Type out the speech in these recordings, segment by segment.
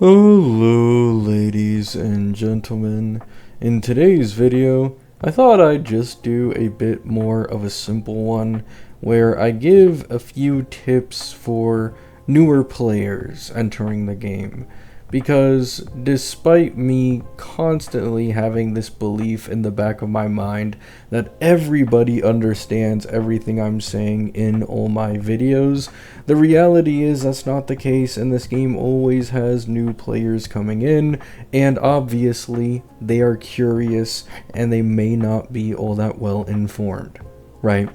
Hello, ladies and gentlemen. In today's video, I thought I'd just do a bit more of a simple one where I give a few tips for newer players entering the game. Because despite me constantly having this belief in the back of my mind that everybody understands everything I'm saying in all my videos, the reality is that's not the case, and this game always has new players coming in, and obviously they are curious and they may not be all that well informed, right?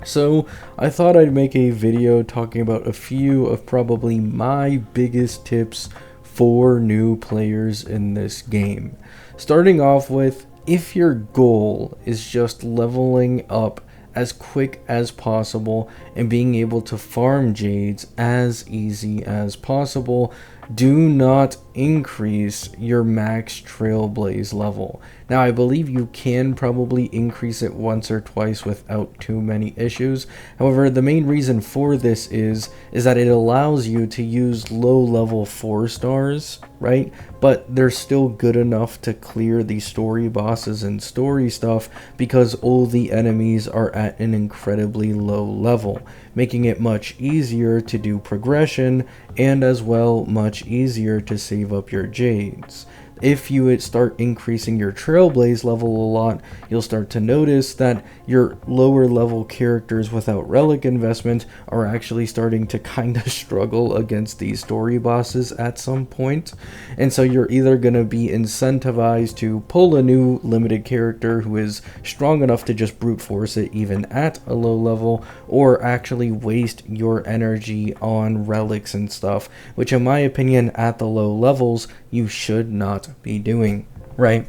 So I thought I'd make a video talking about a few of probably my biggest tips for new players in this game. Starting off with, if your goal is just leveling up as quick as possible and being able to farm jades as easy as possible, do not increase your max trailblaze level. Now, I believe you can probably increase it once or twice without too many issues. However, the main reason for this is that it allows you to use low level 4 stars, right? But they're still good enough to clear the story bosses and story stuff because all the enemies are at an incredibly low level, making it much easier to do progression and as well much easier to save up your jades. If you start increasing your trailblaze level a lot, you'll start to notice that your lower level characters without relic investment are actually starting to kind of struggle against these story bosses at some point. And so you're either going to be incentivized to pull a new limited character who is strong enough to just brute force it even at a low level, or actually waste your energy on relics and stuff, which in my opinion at the low levels you should not be doing, right?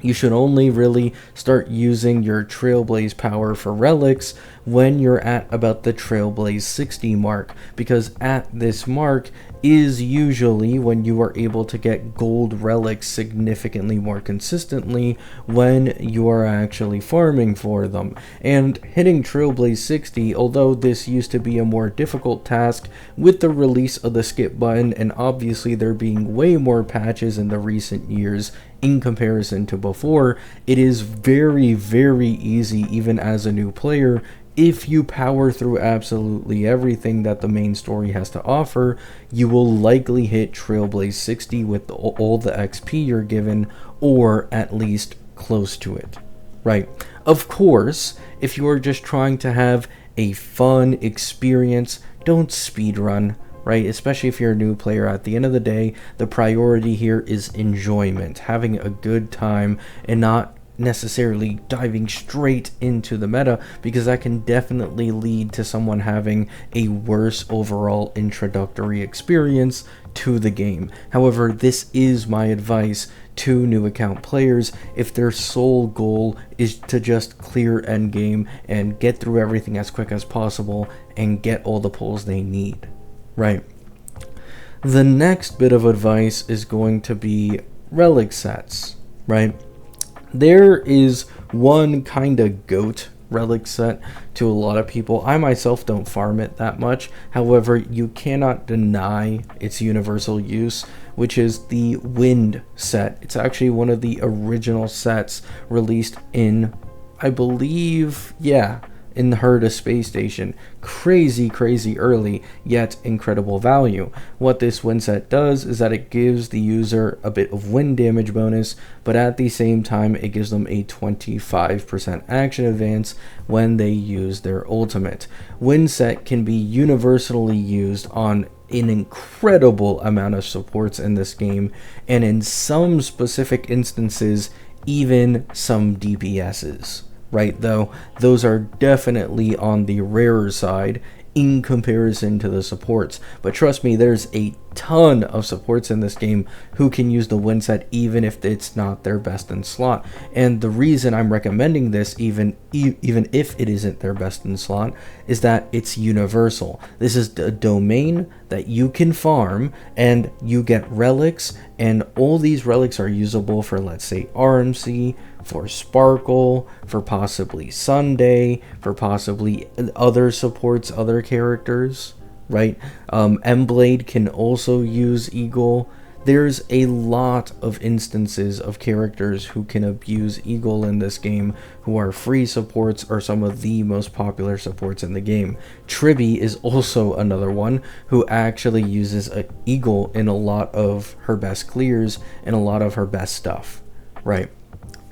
You should only really start using your trailblaze power for relics when you're at about the trailblaze 60 mark, because at this mark is usually when you are able to get gold relics significantly more consistently when you are actually farming for them. And hitting trailblaze 60, although this used to be a more difficult task with the release of the skip button, and obviously there being way more patches in the recent years in comparison to before, it is very, very easy even as a new player. If you power through absolutely everything that the main story has to offer, you will likely hit trailblaze 60 with all the XP you're given, or at least close to it, right? Of course, if you are just trying to have a fun experience, don't speedrun, right? Especially if you're a new player. At the end of the day, the priority here is enjoyment, having a good time, and not necessarily diving straight into the meta, because that can definitely lead to someone having a worse overall introductory experience to the game. However, this is my advice to new account players if their sole goal is to just clear endgame and get through everything as quick as possible and get all the pulls they need, right? The next bit of advice is going to be relic sets, right? There is one kind of GOAT relic set to a lot of people. I myself don't farm it that much. However, you cannot deny its universal use, which is the wind set. It's actually one of the original sets released in, I believe, in the Herda space station. Crazy early, yet incredible value. What this wind set does is that it gives the user a bit of wind damage bonus, but at the same time it gives them a 25% action advance when they use their ultimate. Wind set can be universally used on an incredible amount of supports in this game, and in some specific instances even some DPSs. Right, though those are definitely on the rarer side in comparison to the supports. But trust me, there's a ton of supports in this game who can use the wind set even if it's not their best in slot. And the reason I'm recommending this, even if it isn't their best in slot, is that it's universal. This is a domain that you can farm and you get relics, and all these relics are usable for, let's say, RMC, for Sparkle, for possibly Sunday, for possibly other supports, other characters, right? Mblade can also use Eagle. there's a lot of instances of characters who can abuse Eagle in this game, who are free supports or some of the most popular supports in the game. Tribby is also another one who actually uses a Eagle in a lot of her best clears and a lot of her best stuff, right?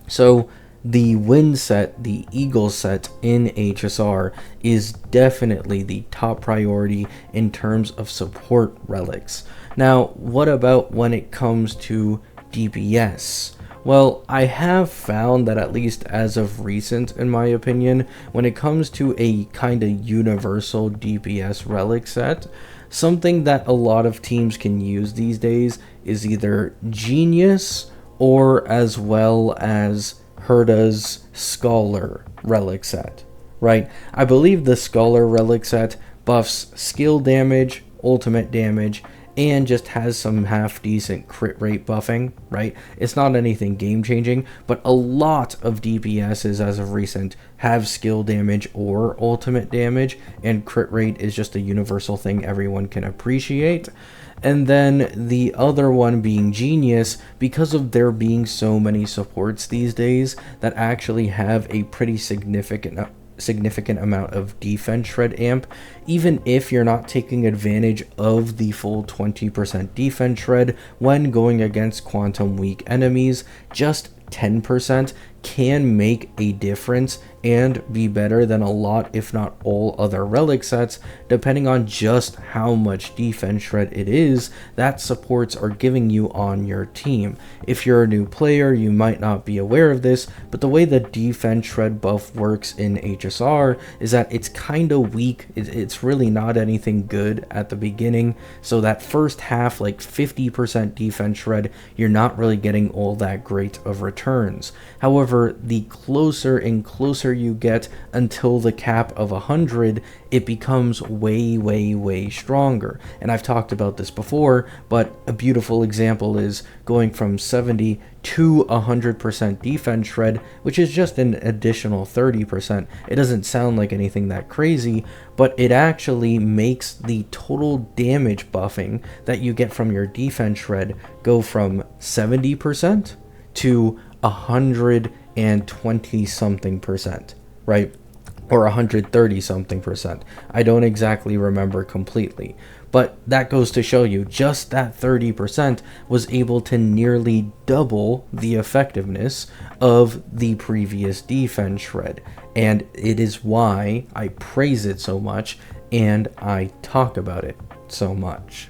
So the win set, the Eagle set in HSR, is definitely the top priority in terms of support relics. Now, what about when it comes to DPS? Well, I have found that, at least as of recent, in my opinion, when it comes to a kind of universal DPS relic set, something that a lot of teams can use these days is either Genius or as well as Herda's Scholar relic set, right? I believe the Scholar relic set buffs skill damage, ultimate damage, and just has some half decent crit rate buffing, right? It's not anything game changing, but a lot of DPSs as of recent have skill damage or ultimate damage, and crit rate is just a universal thing everyone can appreciate. And then the other one being Genius, because of there being so many supports these days that actually have a pretty significant amount of defense shred amp, even if you're not taking advantage of the full 20% defense shred when going against quantum weak enemies, just 10% can make a difference and be better than a lot, if not all, other relic sets, depending on just how much defense shred it is that supports are giving you on your team. If you're a new player, you might not be aware of this, but the way the defense shred buff works in HSR is that it's kind of weak. It's really not anything good at the beginning, so that first half, like 50% defense shred, you're not really getting all that great of returns. However, the closer and closer you get until the cap of 100, it becomes way stronger. And I've talked about this before, but a beautiful example is going from 70 to 100% defense shred, which is just an additional 30%. It doesn't sound like anything that crazy, but it actually makes the total damage buffing that you get from your defense shred go from 70% to 120 something percent, right? Or 130 something percent. I don't exactly remember completely, but that goes to show you just that 30% was able to nearly double the effectiveness of the previous defense shred. And it is why I praise it so much and I talk about it so much.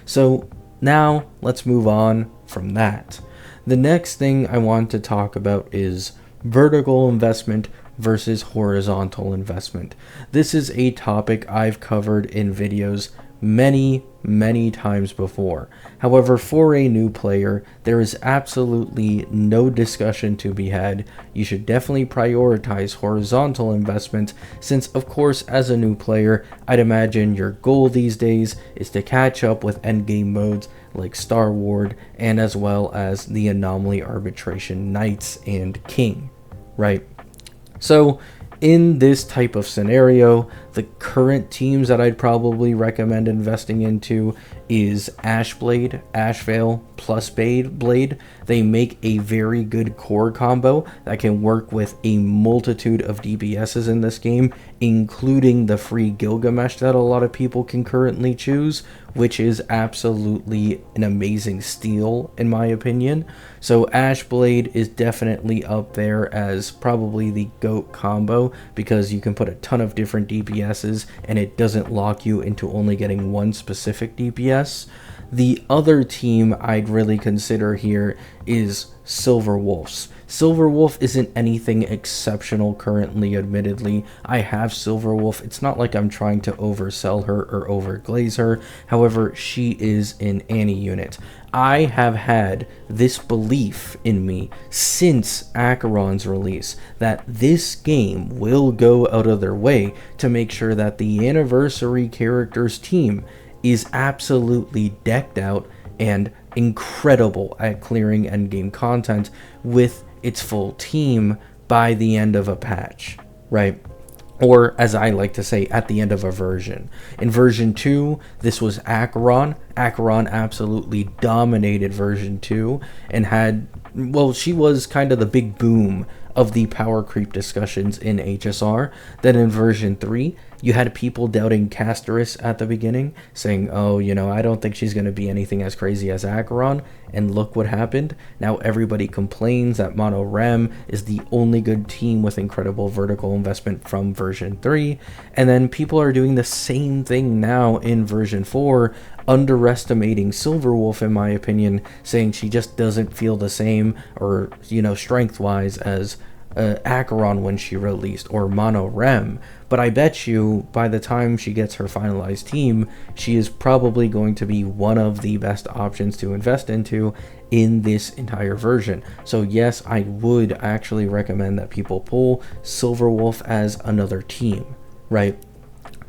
So now let's move on from that. The next thing I want to talk about is vertical investment versus horizontal investment. This is a topic I've covered in videos many times before. However, for a new player, there is absolutely no discussion to be had. You should definitely prioritize horizontal investment, since of course as a new player, I'd imagine your goal these days is to catch up with endgame modes like Star Ward, and as well as the Anomaly Arbitration Knights and King, right? So in this type of scenario, the current teams that I'd probably recommend investing into is Ashblade, Ashvale, plus Blade. They make a very good core combo that can work with a multitude of DPSs in this game, including the free Gilgamesh that a lot of people can currently choose, which is absolutely an amazing steal in my opinion. So Ashblade is definitely up there as probably the GOAT combo, because you can put a ton of different DPSs and it doesn't lock you into only getting one specific DPS. The other team I'd really consider here is Silver Wolves. Silver Wolf isn't anything exceptional currently, admittedly. I have Silver Wolf. It's not like I'm trying to oversell her or overglaze her. However, she is an Annie unit. I have had this belief in me since Acheron's release that this game will go out of their way to make sure that the anniversary characters team is absolutely decked out and incredible at clearing endgame content with its full team by the end of a patch, right? or as I like to say, at the end of a version. In version 2, this was Acheron. Acheron absolutely dominated version 2 and had, well, she was kind of the big boom of the power creep discussions in HSR. Then in version 3, you had people doubting Casterus at the beginning, saying, oh, I don't think she's going to be anything as crazy as Acheron. And look what happened. Now everybody complains that Mono Rem is the only good team with incredible vertical investment from version 3. And then people are doing the same thing now in version 4, underestimating Silverwolf, in my opinion, saying she just doesn't feel the same, or, strength-wise as Acheron when she released, or Mono Rem. But I bet you by the time she gets her finalized team, she is probably going to be one of the best options to invest into in this entire version. So yes, I would actually recommend that people pull Silverwolf as another team, right?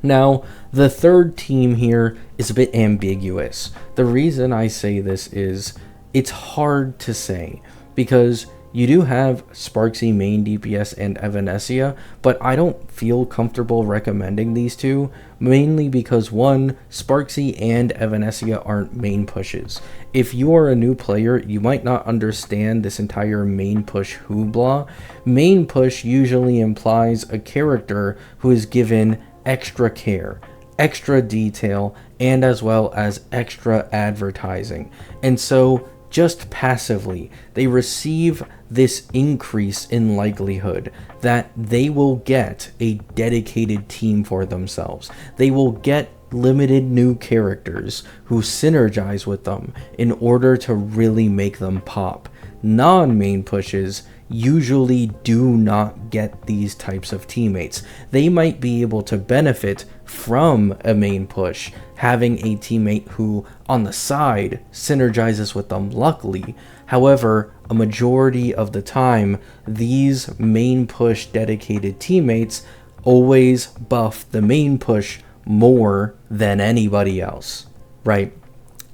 Now, the third team here is a bit ambiguous. The reason I say this is it's hard to say, because you do have Sparksy main DPS and Evanesia, but I don't feel comfortable recommending these two, mainly because one, Sparksy and Evanesia aren't main pushes. If you are a new player, you might not understand this entire main push hoopla. Main push usually implies a character who is given extra care, extra detail, and as well as extra advertising. And so just passively, they receive this increase in likelihood that they will get a dedicated team for themselves. They will get limited new characters who synergize with them in order to really make them pop. Non-main pushes usually do not get these types of teammates. They might be able to benefit from a main push, having a teammate who on the side synergizes with them luckily. However, a majority of the time, these main push dedicated teammates always buff the main push more than anybody else, right?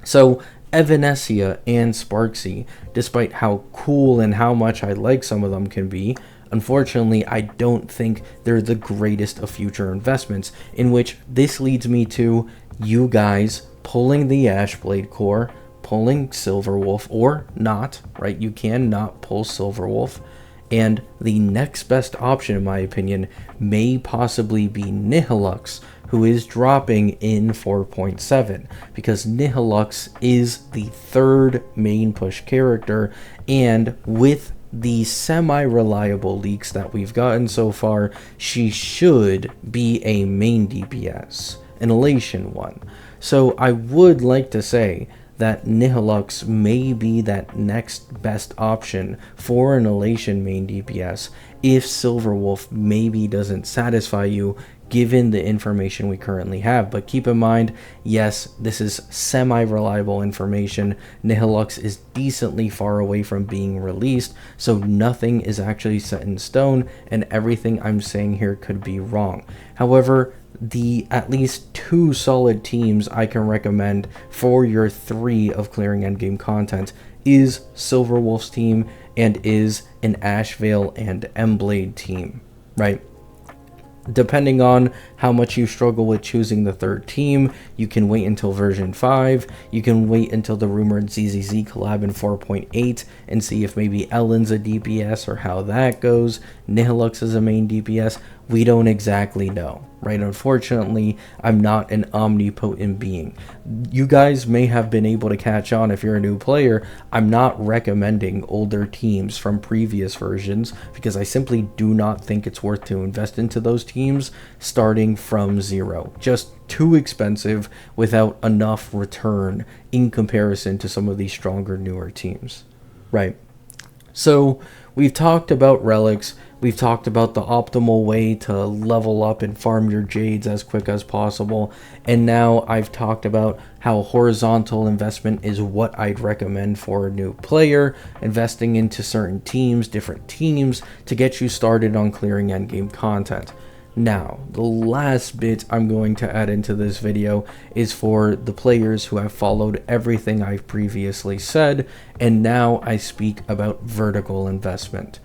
So Evanesia and Sparksy, despite how cool and how much I like some of them can be, unfortunately, I don't think they're the greatest of future investments, in which this leads me to you guys pulling the Ashblade core, pulling Silverwolf, or not, right? You can not pull Silverwolf. And the next best option, in my opinion, may possibly be Nihilux, who is dropping in 4.7, because Nihilux is the third main push character, and with the semi-reliable leaks that we've gotten so far, she should be a main DPS, an Elation one. So I would like to say that Nihilux may be that next best option for an Elation main DPS if Silverwolf maybe doesn't satisfy you given the information we currently have. But keep in mind, yes, this is semi-reliable information. Nihilux is decently far away from being released, so nothing is actually set in stone, and everything I'm saying here could be wrong. However, the at least 2 solid teams I can recommend for your 3 of clearing endgame content is Silverwolf's team and is an Ashvale and Emblade team, right? Depending on how much you struggle with choosing the third team, you can wait until version 5, you can wait until the rumored ZZZ collab in 4.8 and see if maybe Ellen's a DPS or how that goes. Nihilux is a main DPS. We don't exactly know, right? Unfortunately, I'm not an omnipotent being. You guys may have been able to catch on if you're a new player. I'm not recommending older teams from previous versions because I simply do not think it's worth to invest into those teams starting from 0. Just too expensive without enough return in comparison to some of these stronger, newer teams, right? So we've talked about relics. We've talked about the optimal way to level up and farm your jades as quick as possible. And now I've talked about how horizontal investment is what I'd recommend for a new player, investing into certain teams, different teams, to get you started on clearing endgame content. Now, the last bit I'm going to add into this video is for the players who have followed everything I've previously said, and now I speak about vertical investment.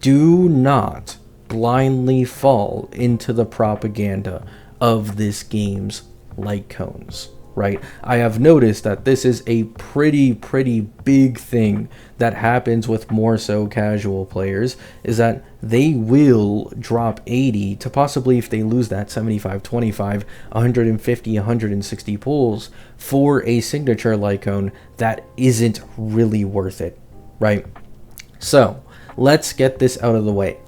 Do not blindly fall into the propaganda of this game's light cones, right? I have noticed that this is a pretty big thing that happens with more so casual players, is that they will drop 80 to possibly, if they lose that 75-25, 150, 160 pulls for a signature light cone that isn't really worth it, right? So let's get this out of the way.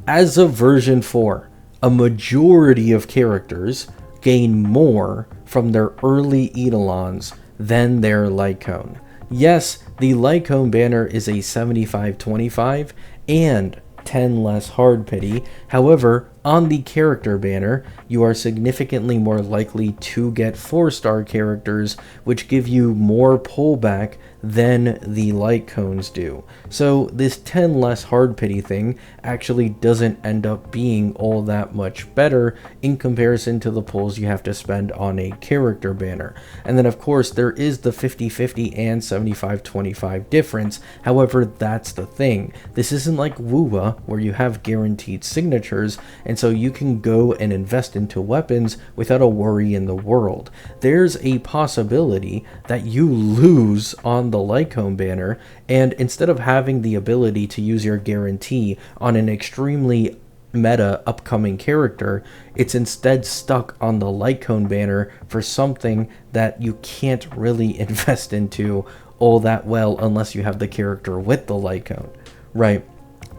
As of version 4, a majority of characters gain more from their early eidolons than their light cone. Yes, the light cone banner is a 75-25 and 10 less hard pity. However, on the character banner, you are significantly more likely to get 4-star characters, which give you more pullback than the light cones do. So this 10 less hard pity thing actually doesn't end up being all that much better in comparison to the pulls you have to spend on a character banner. And then of course there is the 50-50 and 75-25 difference. However, that's the thing. This isn't like WUWA where you have guaranteed signatures, and so you can go and invest into weapons without a worry in the world. There's a possibility that you lose on the light cone banner, and instead of having the ability to use your guarantee on an extremely meta upcoming character, it's instead stuck on the light cone banner for something that you can't really invest into all that well unless you have the character with the light cone, right?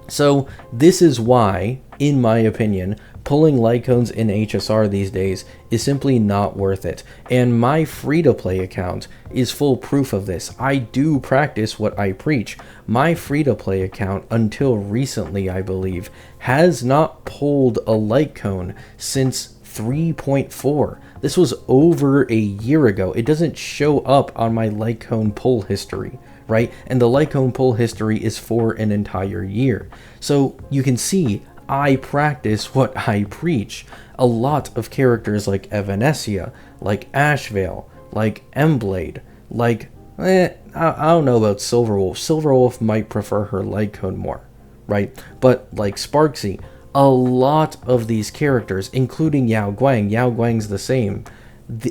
So this is why, in my opinion, pulling light cones in HSR these days is simply not worth it. And my free-to-play account is full proof of this. I do practice what I preach. My free-to-play account, until recently I believe, has not pulled a light cone since 3.4. This was over a year ago. It doesn't show up on my light cone pull history, right? And the light cone pull history is for an entire year. So you can see I practice what I preach. A lot of characters like Evanesia, like Ashvale, like Emblade, like, I don't know about Silverwolf. Silverwolf might prefer her light cone more, right? But like Sparksy, a lot of these characters, including Yao Guang, Yao Guang's the same.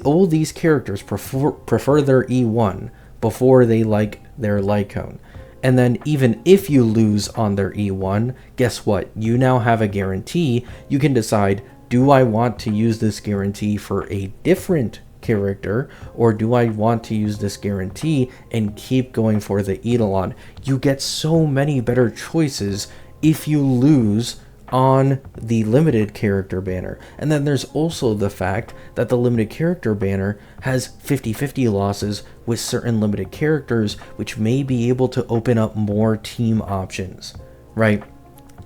All these characters prefer their E1 before they like their light cone. And then even if you lose on their E1, guess what? You now have a guarantee. You can decide, do I want to use this guarantee for a different character, or do I want to use this guarantee and keep going for the eidolon? You get so many better choices if you lose on the limited character banner. And then there's also the fact that the limited character banner has 50-50 losses with certain limited characters, which may be able to open up more team options, right?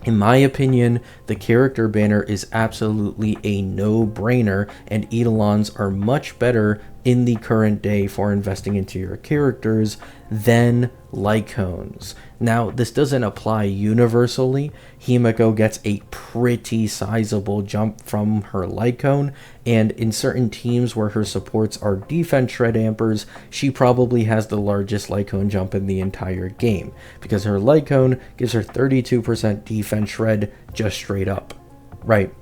In my opinion, the character banner is absolutely a no-brainer, and eidolons are much better in the current day for investing into your characters than light cones. Now, this doesn't apply universally. Himeko gets a pretty sizable jump from her light cone, and in certain teams where her supports are defense shred ampers, she probably has the largest light cone jump in the entire game, because her light cone gives her 32% defense shred just straight up, right?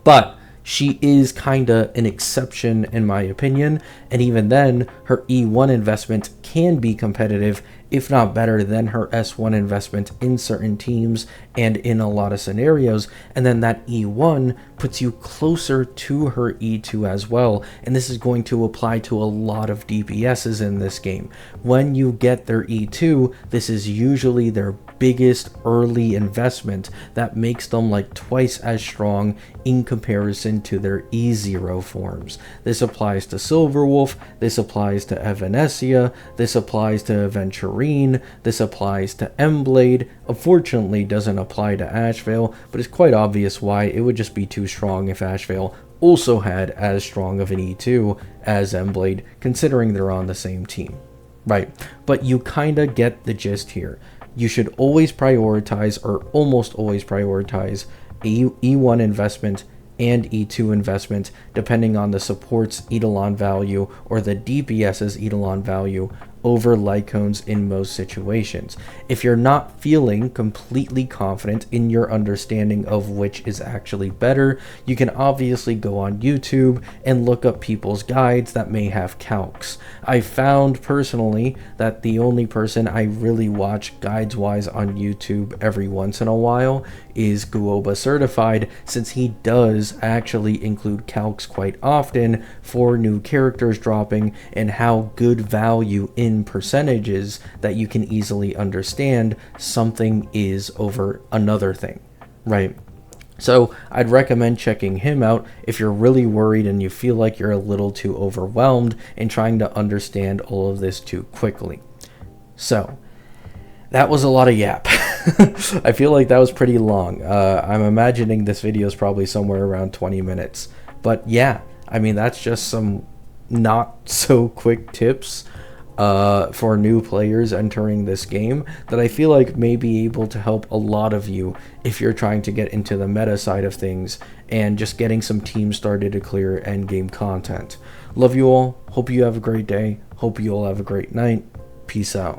But she is kinda an exception in my opinion, and even then, her E1 investment can be competitive, if not better than her S1 investment in certain teams and in a lot of scenarios, and then that E1 puts you closer to her E2 as well, and this is going to apply to a lot of DPSs in this game. When you get their E2, this is usually their biggest early investment that makes them like twice as strong in comparison to their E0 forms. This applies to Silverwolf, this applies to Evanesia, this applies to Aventurine, this applies to Emblade. Unfortunately doesn't apply to Ashvale, but it's quite obvious why. It would just be too strong if Ashvale also had as strong of an E2 as Emblade, considering they're on the same team, right? But you kinda get the gist here. You should always prioritize, or almost always prioritize, E1 investment and E2 investment, depending on the support's eidolon value or the DPS's eidolon value over Lycones in most situations. If you're not feeling completely confident in your understanding of which is actually better, you can obviously go on YouTube and look up people's guides that may have calcs. I found personally that the only person I really watch guides wise on YouTube every once in a while is Guoba Certified, since he does actually include calcs quite often for new characters dropping and how good value in percentages that you can easily understand something is over another thing, right? So I'd recommend checking him out if you're really worried and you feel like you're a little too overwhelmed in trying to understand all of this too quickly. So that was a lot of yap. I feel like that was pretty long. I'm imagining this video is probably somewhere around 20 minutes. But yeah, I mean, that's just some not so quick tips for new players entering this game that I feel like may be able to help a lot of you if you're trying to get into the meta side of things and just getting some teams started to clear endgame content. Love you all. Hope you have a great day. Hope you all have a great night. Peace out.